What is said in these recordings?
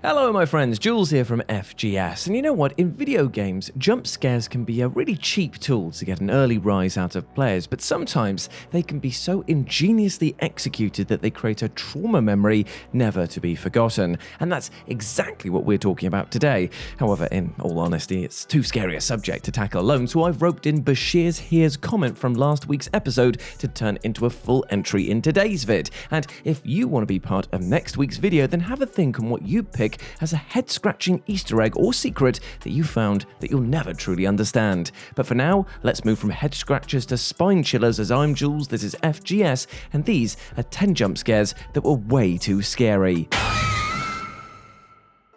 Hello my friends, Jules here from FGS, and you know what, in video games, jump scares can be a really cheap tool to get an early rise out of players, but sometimes they can be so ingeniously executed that they create a trauma memory never to be forgotten, and that's exactly what we're talking about today. However, in all honesty, it's too scary a subject to tackle alone, so I've roped in Bashir's Here's comment from last week's episode to turn into a full entry in today's vid, and if you want to be part of next week's video, then have a think on what you'd pick as a head-scratching Easter egg or secret that you found that you'll never truly understand. But for now, let's move from head scratchers to spine chillers, as I'm Jules, this is FGS, and these are 10 jump scares that were way too scary.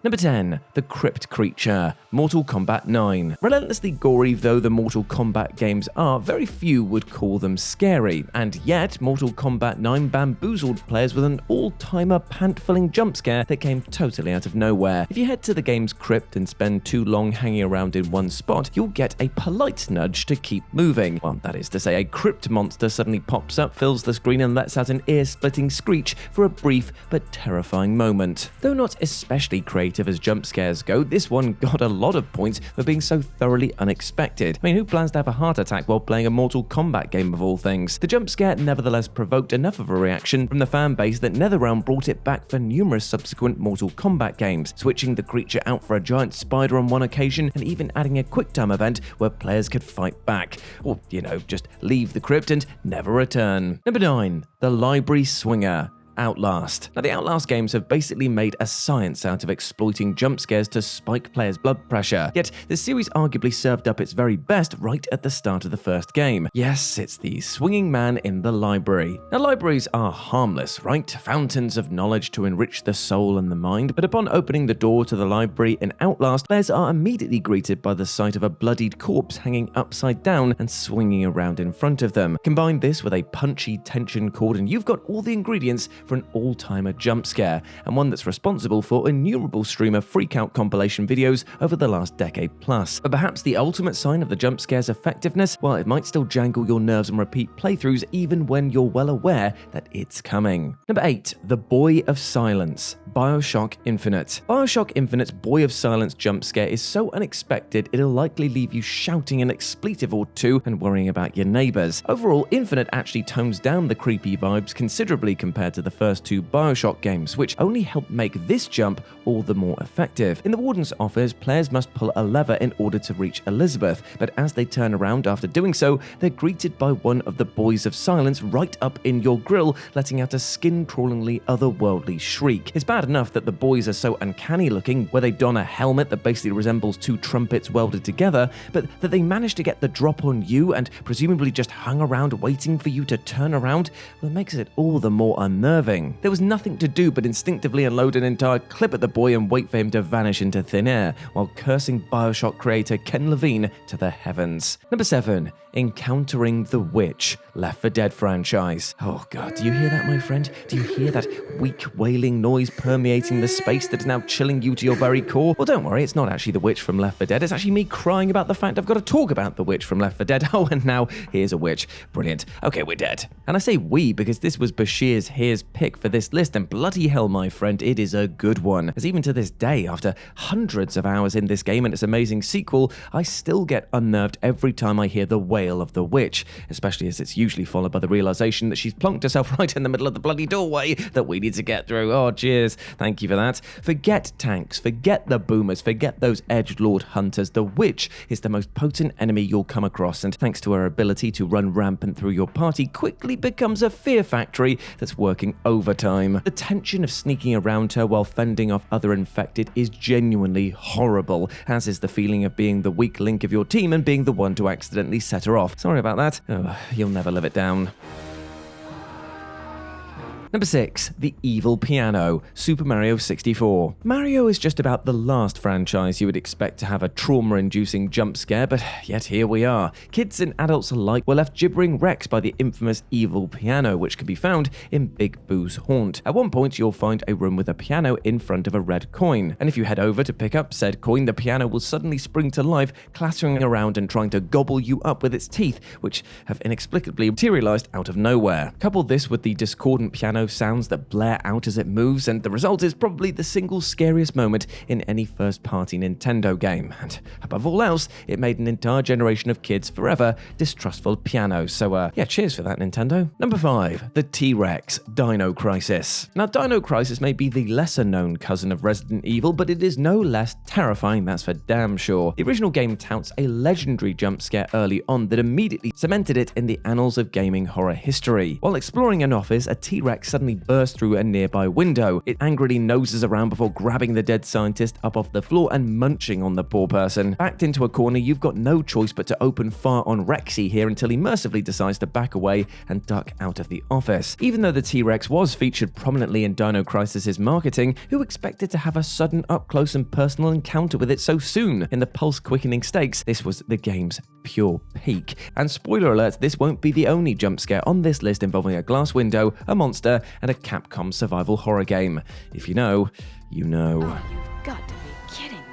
Number 10. The Crypt Creature, Mortal Kombat 9. Relentlessly gory though the Mortal Kombat games are, very few would call them scary, and yet Mortal Kombat 9 bamboozled players with an all-timer pant-filling jump scare that came totally out of nowhere. If you head to the game's crypt and spend too long hanging around in one spot, you'll get a polite nudge to keep moving. Well, that is to say, a crypt monster suddenly pops up, fills the screen and lets out an ear-splitting screech for a brief but terrifying moment. Though not especially creative as jump scares go, this one got a lot of points for being so thoroughly unexpected. I mean, who plans to have a heart attack while playing a Mortal Kombat game of all things? The jump scare nevertheless provoked enough of a reaction from the fan base that NetherRealm brought it back for numerous subsequent Mortal Kombat games, switching the creature out for a giant spider on one occasion and even adding a QuickTime event where players could fight back. Or, just leave the crypt and never return. Number 9. The Library Swinger, Outlast. Now, the Outlast games have basically made a science out of exploiting jump scares to spike players' blood pressure, yet the series arguably served up its very best right at the start of the first game. Yes, it's the swinging man in the library. Now, libraries are harmless, right? Fountains of knowledge to enrich the soul and the mind, but upon opening the door to the library in Outlast, players are immediately greeted by the sight of a bloodied corpse hanging upside down and swinging around in front of them. Combine this with a punchy tension chord and you've got all the ingredients for an all-timer jump scare, and one that's responsible for innumerable streamer freak-out compilation videos over the last decade plus. But perhaps the ultimate sign of the jump scare's effectiveness, while it might still jangle your nerves and repeat playthroughs even when you're well aware that it's coming. Number 8. The Boy of Silence, Bioshock Infinite. Bioshock Infinite's Boy of Silence jump scare is so unexpected it'll likely leave you shouting an expletive or two and worrying about your neighbors. Overall, Infinite actually tones down the creepy vibes considerably compared to the first two Bioshock games, which only help make this jump all the more effective. In the Warden's office, players must pull a lever in order to reach Elizabeth, but as they turn around after doing so, they're greeted by one of the Boys of Silence right up in your grill, letting out a skin-crawlingly otherworldly shriek. It's bad enough that the boys are so uncanny looking, where they don a helmet that basically resembles two trumpets welded together, but that they manage to get the drop on you and presumably just hung around waiting for you to turn around, well, it makes it all the more unnerving. There was nothing to do but instinctively unload an entire clip at the boy and wait for him to vanish into thin air, while cursing Bioshock creator Ken Levine to the heavens. Number 7. Encountering the Witch, Left 4 Dead franchise. Oh god, do you hear that, my friend? Do you hear that weak wailing noise permeating the space that is now chilling you to your very core? Well, don't worry, it's not actually the witch from Left 4 Dead, it's actually me crying about the fact I've got to talk about the witch from Left 4 Dead. Oh, and now here's a witch. Brilliant. Okay, we're dead. And I say we because this was Bashir's Here's pick for this list, and bloody hell, my friend, it is a good one. As even to this day, after hundreds of hours in this game and its amazing sequel, I still get unnerved every time I hear the wail of the witch, especially as it's usually followed by the realization that she's plonked herself right in the middle of the bloody doorway that we need to get through. Oh, cheers. Thank you for that. Forget tanks, forget the boomers, forget those edgelord hunters. The witch is the most potent enemy you'll come across, and thanks to her ability to run rampant through your party, quickly becomes a fear factory that's working overtime. The tension of sneaking around her while fending off other infected is genuinely horrible, as is the feeling of being the weak link of your team and being the one to accidentally set her off. Sorry about that. Oh, you'll never live it down. Number 6. The Evil Piano, Super Mario 64. Mario is just about the last franchise you would expect to have a trauma-inducing jump scare, but yet here we are. Kids and adults alike were left gibbering wrecks by the infamous Evil Piano, which can be found in Big Boo's haunt. At one point, you'll find a room with a piano in front of a red coin, and if you head over to pick up said coin, the piano will suddenly spring to life, clattering around and trying to gobble you up with its teeth, which have inexplicably materialized out of nowhere. Couple this with the discordant piano piano sounds that blare out as it moves, and the result is probably the single scariest moment in any first-party Nintendo game. And above all else, it made an entire generation of kids forever distrustful of piano. So yeah, cheers for that, Nintendo. Number 5, the T-Rex, Dino Crisis. Now, Dino Crisis may be the lesser-known cousin of Resident Evil, but it is no less terrifying, that's for damn sure. The original game touts a legendary jump scare early on that immediately cemented it in the annals of gaming horror history. While exploring an office, a T-Rex suddenly bursts through a nearby window. It angrily noses around before grabbing the dead scientist up off the floor and munching on the poor person. Backed into a corner, you've got no choice but to open fire on Rexy here until he mercifully decides to back away and duck out of the office. Even though the T-Rex was featured prominently in Dino Crisis' marketing, who expected to have a sudden up-close and personal encounter with it so soon? In the pulse-quickening stakes, this was the game's pure peak. And spoiler alert, this won't be the only jump scare on this list involving a glass window, a monster, and a Capcom survival horror game. If you know, you know. Oh, you've got to be kidding me.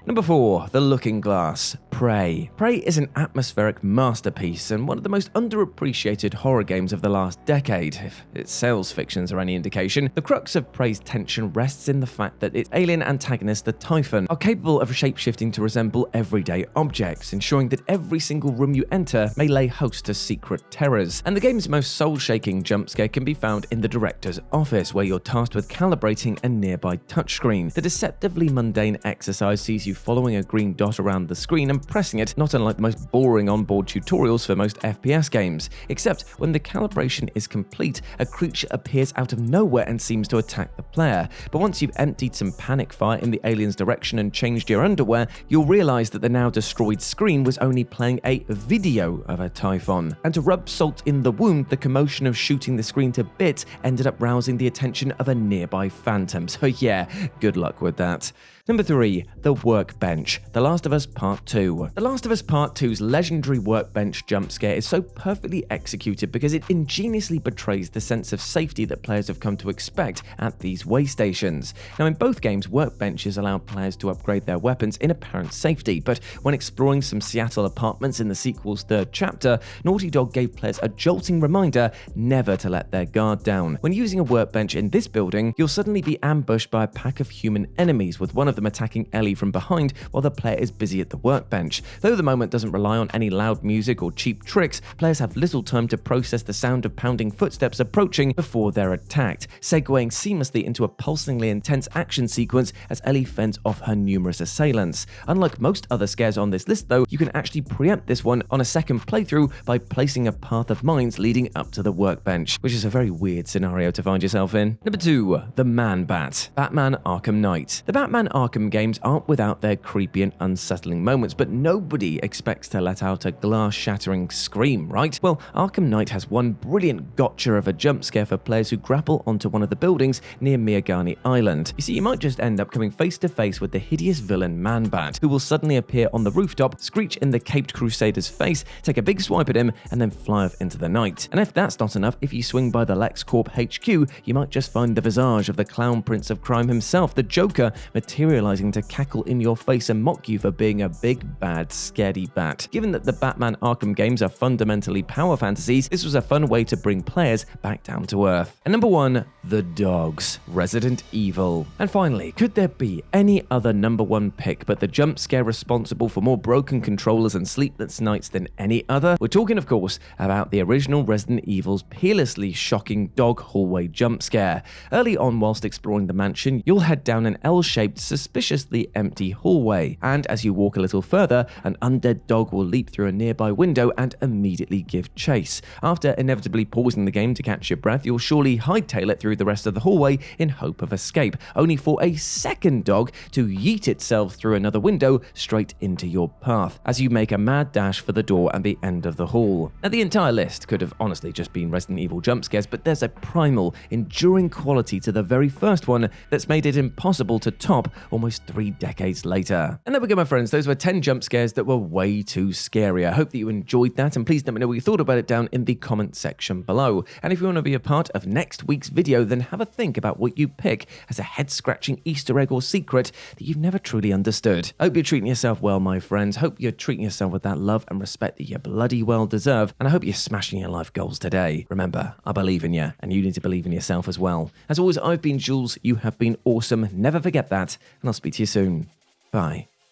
Number 4, The Looking Glass, Prey. Prey is an atmospheric masterpiece and one of the most underappreciated horror games of the last decade, if its sales fictions are any indication. The crux of Prey's tension rests in the fact that its alien antagonist, the Typhon, are capable of shapeshifting to resemble everyday objects, ensuring that every single room you enter may lay host to secret terrors. And the game's most soul-shaking jump scare can be found in the director's office, where you're tasked with calibrating a nearby touchscreen. The deceptively mundane exercise sees you following a green dot around the screen and pressing it, not unlike the most boring onboard tutorials for most FPS games. Except when the calibration is complete, a creature appears out of nowhere and seems to attack the player. But once you've emptied some panic fire in the alien's direction and changed your underwear, you'll realize that the now destroyed screen was only playing a video of a Typhon. And to rub salt in the wound, the commotion of shooting the screen to bits ended up rousing the attention of a nearby phantom. So yeah, good luck with that. Number 3, The Workbench, The Last of Us Part 2. The Last of Us Part 2's legendary workbench jump scare is so perfectly executed because it ingeniously betrays the sense of safety that players have come to expect at these way stations. Now, in both games, workbenches allow players to upgrade their weapons in apparent safety, but when exploring some Seattle apartments in the sequel's 3rd chapter, Naughty Dog gave players a jolting reminder never to let their guard down. When using a workbench in this building, you'll suddenly be ambushed by a pack of human enemies, with one of them attacking Ellie from behind while the player is busy at the workbench. Though the moment doesn't rely on any loud music or cheap tricks, players have little time to process the sound of pounding footsteps approaching before they're attacked, segueing seamlessly into a pulsingly intense action sequence as Ellie fends off her numerous assailants. Unlike most other scares on this list though, you can actually preempt this one on a second playthrough by placing a path of mines leading up to the workbench, which is a very weird scenario to find yourself in. Number 2, The Man-Bat, Batman Arkham Knight. The Batman Arkham games aren't without their creepy and unsettling moments, but nobody expects to let out a glass-shattering scream, right? Well, Arkham Knight has one brilliant gotcha of a jump scare for players who grapple onto one of the buildings near Miyagani Island. You see, you might just end up coming face to face with the hideous villain Man-Bat, who will suddenly appear on the rooftop, screech in the caped crusader's face, take a big swipe at him, and then fly off into the night. And if that's not enough, if you swing by the LexCorp HQ, you might just find the visage of the clown prince of crime himself, the Joker, materializing to cackle in your face and mock you for being a big, bad, scaredy bat. Given that the Batman Arkham games are fundamentally power fantasies, this was a fun way to bring players back down to earth. And number 1, The Dogs, Resident Evil. And finally, could there be any other number 1 pick but the jump scare responsible for more broken controllers and sleepless nights than any other? We're talking, of course, about the original Resident Evil's peerlessly shocking dog hallway jump scare. Early on, whilst exploring the mansion, you'll head down an L-shaped, suspiciously empty hallway, and as you walk a little further, an undead dog will leap through a nearby window and immediately give chase. After inevitably pausing the game to catch your breath, you'll surely hightail it through the rest of the hallway in hope of escape, only for a second dog to yeet itself through another window straight into your path, as you make a mad dash for the door at the end of the hall. Now, the entire list could have honestly just been Resident Evil jump scares, but there's a primal, enduring quality to the very first one that's made it impossible to top almost 3 decades later. And there we go, my friends. Those were 10 jump jump scares that were way too scary. I hope that you enjoyed that, and please let me know what you thought about it down in the comment section below. And if you want to be a part of next week's video, then have a think about what you pick as a head-scratching Easter egg or secret that you've never truly understood. Hope you're treating yourself well, my friends. Hope you're treating yourself with that love and respect that you bloody well deserve, and I hope you're smashing your life goals today. Remember, I believe in you, and you need to believe in yourself as well. As always, I've been Jules. You have been awesome. Never forget that, and I'll speak to you soon. Bye.